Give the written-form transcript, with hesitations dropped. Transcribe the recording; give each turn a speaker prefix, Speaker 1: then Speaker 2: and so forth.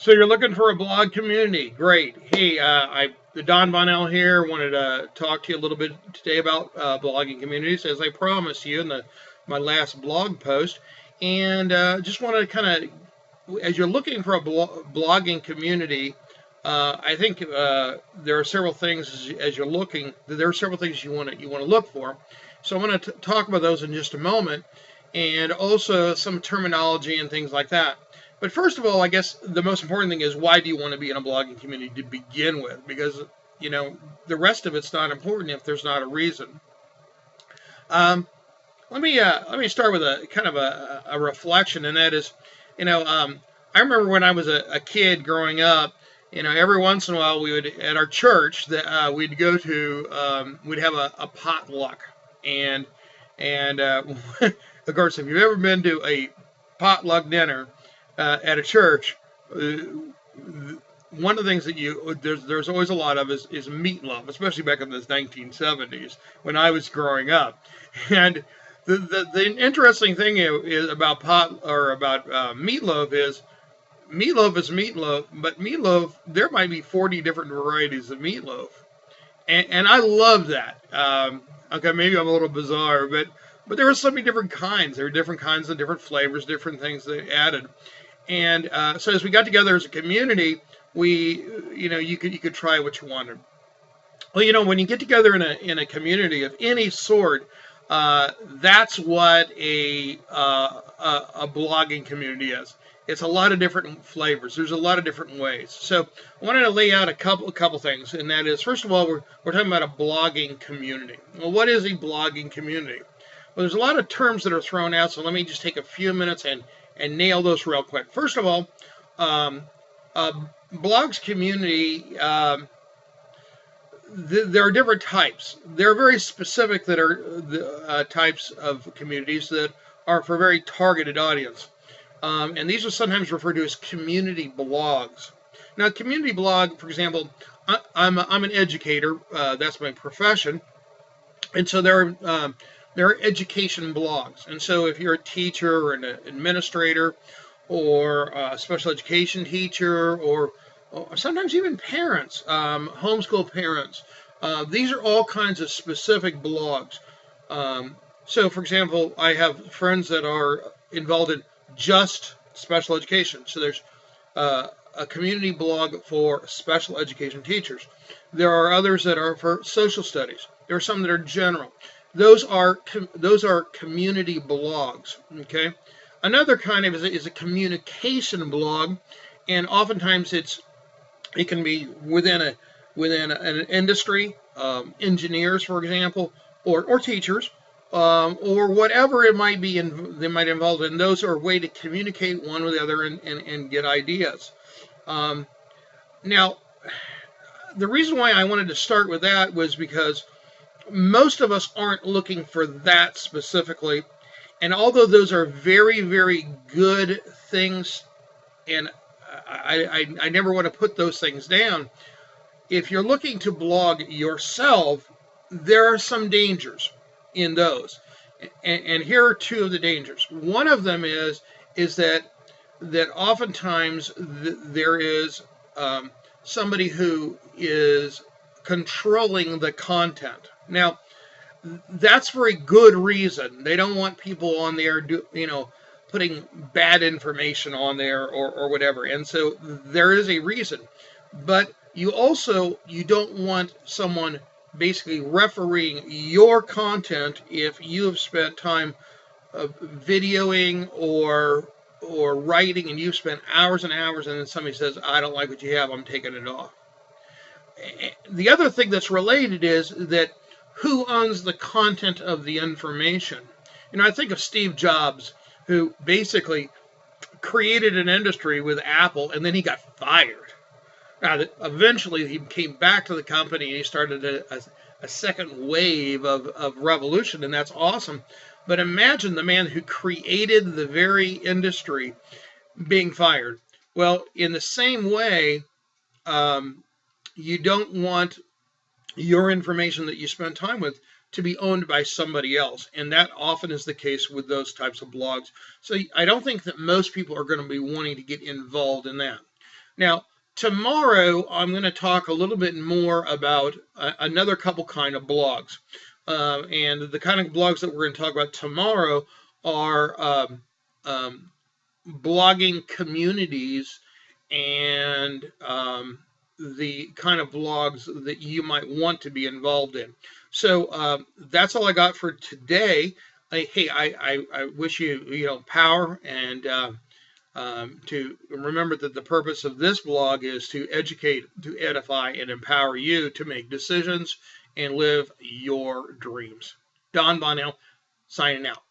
Speaker 1: So you're looking for a blog community. Great. Hey, Don Bonnell here. Wanted to talk to you a little bit today about blogging communities, as I promised you in my last blog post. And just want to kind of, as you're looking for a blogging community, I think there are several things as you're looking. There are several things you want to look for. So I'm going to talk about those in just a moment, and also some terminology and things like that. But first of all, I guess the most important thing is, why do you want to be in a blogging community to begin with? Because the rest of it's not important if there's not a reason. Um, let me start with a kind of a reflection, and that is, I remember when I was a kid growing up. Every once in a while we would at our church that we'd go to, we'd have a potluck, and of course, if you've ever been to a potluck dinner at a church, one of the things that there's always a lot of is meatloaf, especially back in the 1970s when I was growing up. And the interesting thing is about meatloaf is meatloaf, but meatloaf, there might be 40 different varieties of meatloaf, and I love that. Okay, maybe I'm a little bizarre, but there were so many different kinds. There were different kinds of different flavors, different things they added. And so as we got together as a community, you could try what you wanted. Well, when you get together in a community of any sort, that's what a blogging community is. It's a lot of different flavors. There's a lot of different ways. So I wanted to lay out a couple things, and that is, first of all, we're talking about a blogging community. Well, what is a blogging community? Well, there's a lot of terms that are thrown out, so let me just take a few minutes and nail those real quick. First of all, a blogs community, there are different types. They're very specific that are the types of communities that are for a very targeted audience. And these are sometimes referred to as community blogs. Now, community blog, for example, I'm an educator. That's my profession. And so there are education blogs. And so if you're a teacher or an administrator or a special education teacher or sometimes even parents, homeschool parents, these are all kinds of specific blogs. So, for example, I have friends that are involved in just special education. So there's a community blog for special education teachers. There are others that are for social studies. There are some that are general. Those are community blogs. Okay. Another kind of is a communication blog, and oftentimes it can be within an industry, engineers, for example, or teachers, or whatever it might be. They might involve in. Those are a way to communicate one with the other and get ideas. Now, the reason why I wanted to start with that was because most of us aren't looking for that specifically. And although those are very, very good things, and I never want to put those things down, if you're looking to blog yourself, there are some dangers in those. And here are two of the dangers. One of them is that oftentimes there is somebody who is controlling the content. Now, that's for a good reason. Don't want people on there, putting bad information on there or whatever. And so there is a reason. But you don't want someone basically refereeing your content if you have spent time videoing or writing, and you've spent hours and hours, and then somebody says, I don't like what you have, I'm taking it off. The other thing that's related is that who owns the content of the information? I think of Steve Jobs, who basically created an industry with Apple, and then he got fired. Now, eventually he came back to the company and he started a second wave of revolution, and that's awesome. But imagine the man who created the very industry being fired. Well, in the same way, you don't want your information that you spend time with to be owned by somebody else. And that often is the case with those types of blogs. So I don't think that most people are going to be wanting to get involved in that. Now, tomorrow I'm going to talk a little bit more about another couple kind of blogs. And the kind of blogs that we're going to talk about tomorrow are um, blogging communities and the kind of blogs that you might want to be involved in. So that's all I got for today. Hey, I wish you power and to remember that the purpose of this blog is to educate, to edify, and empower you to make decisions and live your dreams. Don Bonnell signing out.